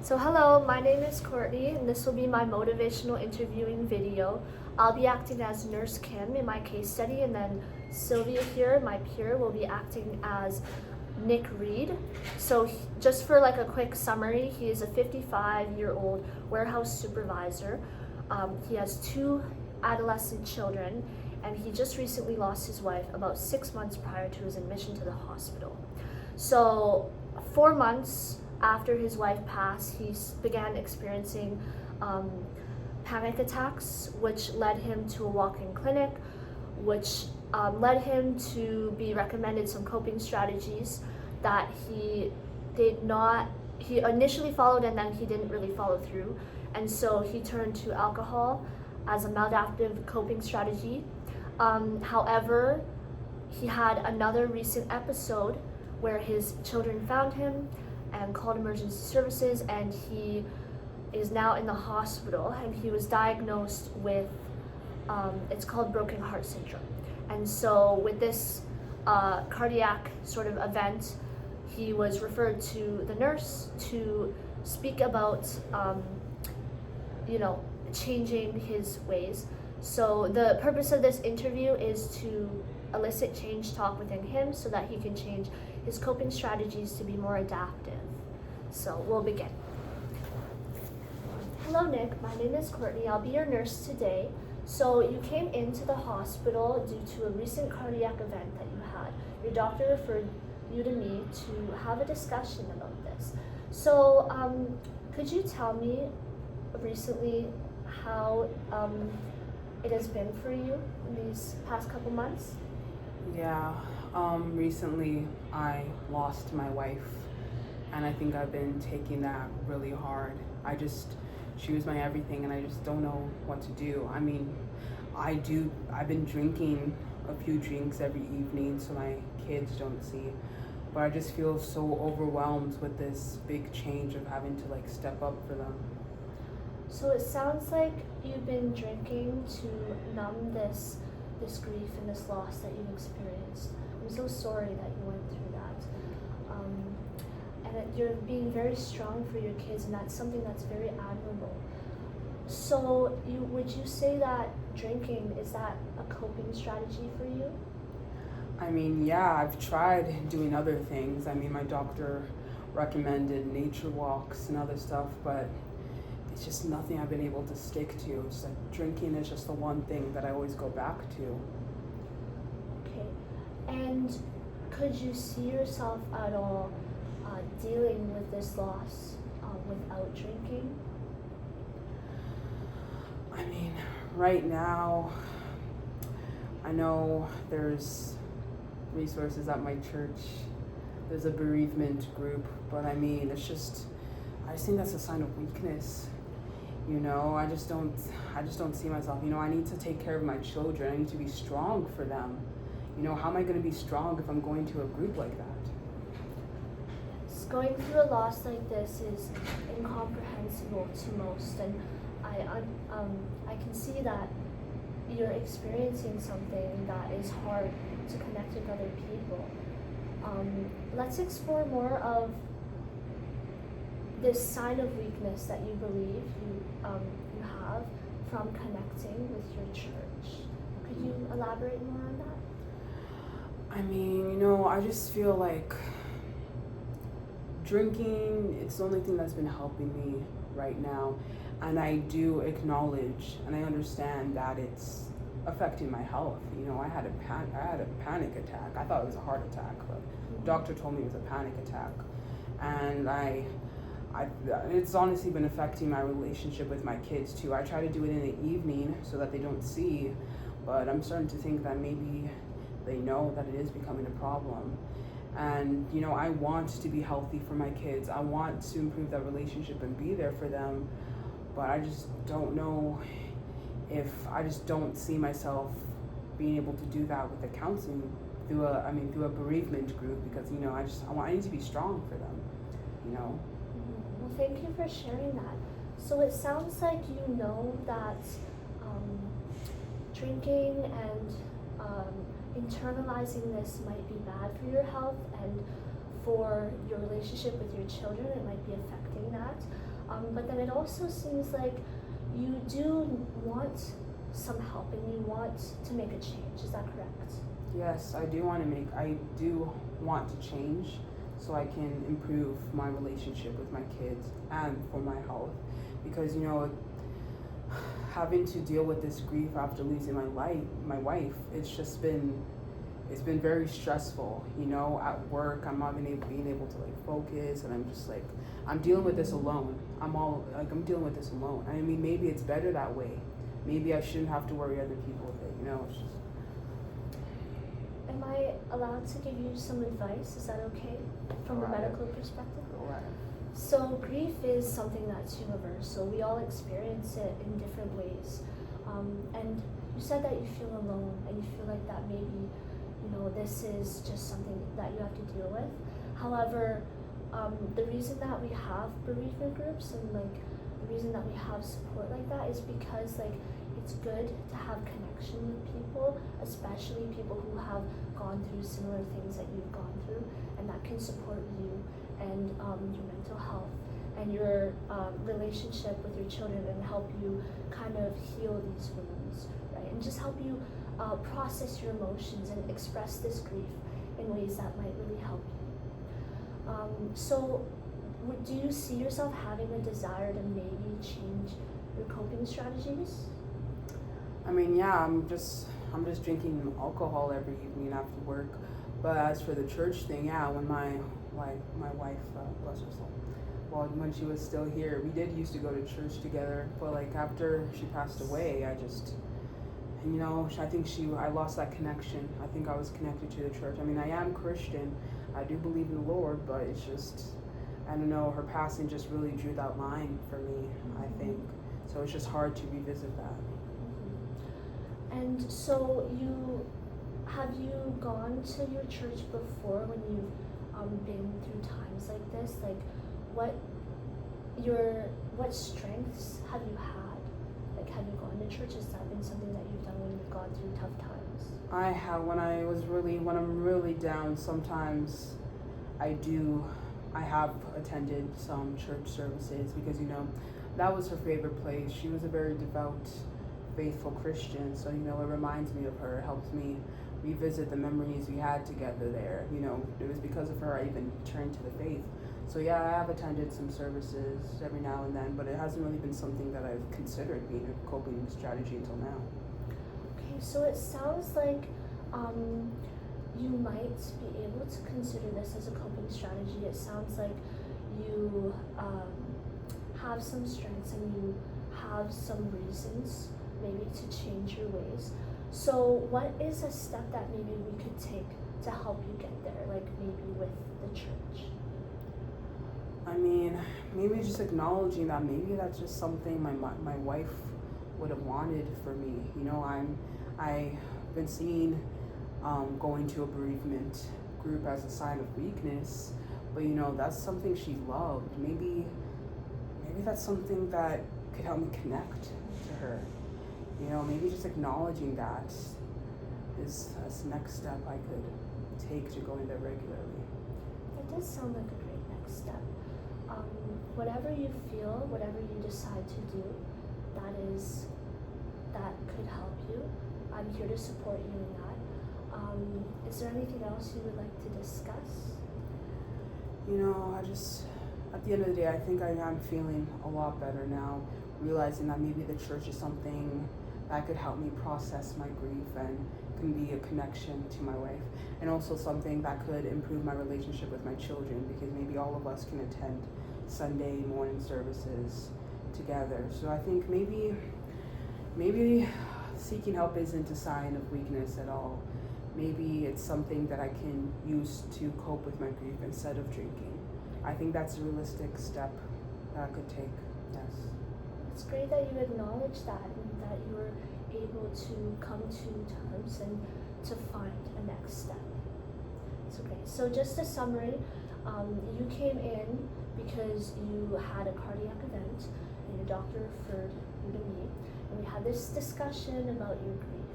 So hello, my name is Courtney and this will be my motivational interviewing video. I'll be acting as Nurse Kim in my case study, and then Sylvia here, my peer, will be acting as Nick Reed. So just for like a quick summary, he is a 55-year-old warehouse supervisor. He has 2 adolescent children, and he just recently lost his wife about 6 months prior to his admission to the hospital. So 4 months after his wife passed, he began experiencing panic attacks, which led him to a walk-in clinic, which led him to be recommended some coping strategies that he initially followed, and then he didn't really follow through. And so he turned to alcohol as a maladaptive coping strategy. However, he had another recent episode where his children found him and called emergency services, and he is now in the hospital, and he was diagnosed with it's called broken heart syndrome. And so with this cardiac sort of event, he was referred to the nurse to speak about changing his ways. So the purpose of this interview is to elicit change talk within him so that he can change his coping strategies to be more adaptive. So we'll begin. Hello Nick, my name is Courtney. I'll be your nurse today. So you came into the hospital due to a recent cardiac event that you had. Your doctor referred you to me to have a discussion about this. So could you tell me recently how it has been for you in these past couple months? Yeah, recently I lost my wife, and I think I've been taking that really hard. She was my everything, and I just don't know what to do. I mean, I've been drinking a few drinks every evening so my kids don't see, but I just feel so overwhelmed with this big change of having to like step up for them. So it sounds like you've been drinking to numb this grief and this loss that you've experienced. I'm so sorry that you went through that. And that you're being very strong for your kids, and that's something that's very admirable. So would you say that drinking, is that a coping strategy for you? I mean, yeah, I've tried doing other things. I mean, my doctor recommended nature walks and other stuff, but it's just nothing I've been able to stick to. It's like drinking is just the one thing that I always go back to. Okay. And could you see yourself at all dealing with this loss without drinking? I mean, right now, I know there's resources at my church. There's a bereavement group, but I mean, I just think that's a sign of weakness. I just don't see myself. I need to take care of my children. I need to be strong for them. How am I going to be strong if I'm going to a group like that? Yes, going through a loss like this is incomprehensible to most, and I can see that you're experiencing something that is hard to connect with other people. Let's explore more of this sign of weakness that you believe you have from connecting with your church. Could you elaborate more on that? I mean, I just feel like drinking, it's the only thing that's been helping me right now. And I do acknowledge and I understand that it's affecting my health. I had a panic attack. I thought it was a heart attack, but the doctor told me it was a panic attack. And it's honestly been affecting my relationship with my kids too. I try to do it in the evening so that they don't see, but I'm starting to think that maybe they know that it is becoming a problem. And I want to be healthy for my kids. I want to improve that relationship and be there for them, but I just don't know if I just don't see myself being able to do that with the counseling through a bereavement group, because I need to be strong for them. Well, thank you for sharing that. So it sounds like you know that drinking and internalizing this might be bad for your health and for your relationship with your children. It might be affecting that. But then it also seems like you do want some help and you want to make a change. Is that correct? Yes, I do want to change so I can improve my relationship with my kids and for my health. Because, having to deal with this grief after losing my wife, it's been very stressful. At work, I'm not being able to focus, and I'm just I'm dealing with this alone. I'm dealing with this alone. I mean, maybe it's better that way. Maybe I shouldn't have to worry other people with it. It's just. Am I allowed to give you some advice? Is that okay from a medical perspective? Go ahead. So grief is something that's universal. We all experience it in different ways. And you said that you feel alone and you feel like that maybe, this is just something that you have to deal with. However, the reason that we have bereavement groups and the reason that we have support like that is because it's good to have connection with people, especially people who have gone through similar things that you've gone through, and that can support you and your mental health and your relationship with your children and help you kind of heal these wounds, right? And just help you process your emotions and express this grief in ways that might really help you. So do you see yourself having a desire to maybe change your coping strategies? I mean, yeah, I'm just drinking alcohol every evening after work. But as for the church thing, yeah, when my wife, bless her soul, well, when she was still here, we did used to go to church together. But after she passed away, I think I lost that connection. I think I was connected to the church. I mean, I am Christian. I do believe in the Lord, but it's just, I don't know, her passing just really drew that line for me, I think. So it's just hard to revisit that. And so have you gone to your church before when you've been through times like this? What strengths have you had? Have you gone to church? Has that been something that you've done when you've gone through tough times? I have. When I'm really down, sometimes I have attended some church services because, that was her favorite place. She was a very devout, faithful Christian, so it reminds me of her. It helps me revisit the memories we had together there. It was because of her I even turned to the faith. So yeah, I have attended some services every now and then, but it hasn't really been something that I've considered being a coping strategy until now. Okay, so it sounds like you might be able to consider this as a coping strategy. It sounds like you have some strengths and you have some reasons maybe to change your ways. So what is a step that maybe we could take to help you get there, maybe with the church? I mean, maybe just acknowledging that maybe that's just something my wife would have wanted for me. I've been seeing going to a bereavement group as a sign of weakness, but that's something she loved. Maybe that's something that could help me connect to her. Maybe just acknowledging that is the next step I could take to going there regularly. That does sound like a great next step. Whatever you feel, whatever you decide to do, that could help you. I'm here to support you in that. Is there anything else you would like to discuss? At the end of the day, I think I am feeling a lot better now, realizing that maybe the church is something that could help me process my grief and can be a connection to my wife, and also something that could improve my relationship with my children, because maybe all of us can attend Sunday morning services together. So I think maybe seeking help isn't a sign of weakness at all. Maybe it's something that I can use to cope with my grief instead of drinking. I think that's a realistic step that I could take, yes. It's great that you acknowledge that and that you were able to come to terms and to find a next step. It's okay. So just a summary, you came in because you had a cardiac event and your doctor referred you to me, and we had this discussion about your grief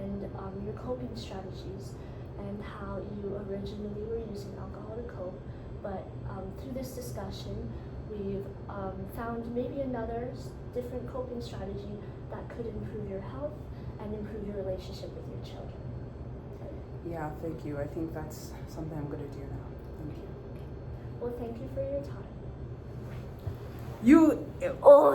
and your coping strategies and how you originally were using alcohol to cope, but through this discussion we've found maybe another different coping strategy that could improve your health and improve your relationship with your children. Yeah, thank you. I think that's something I'm going to do now. Thank you. Well, thank you for your time. You. Oh,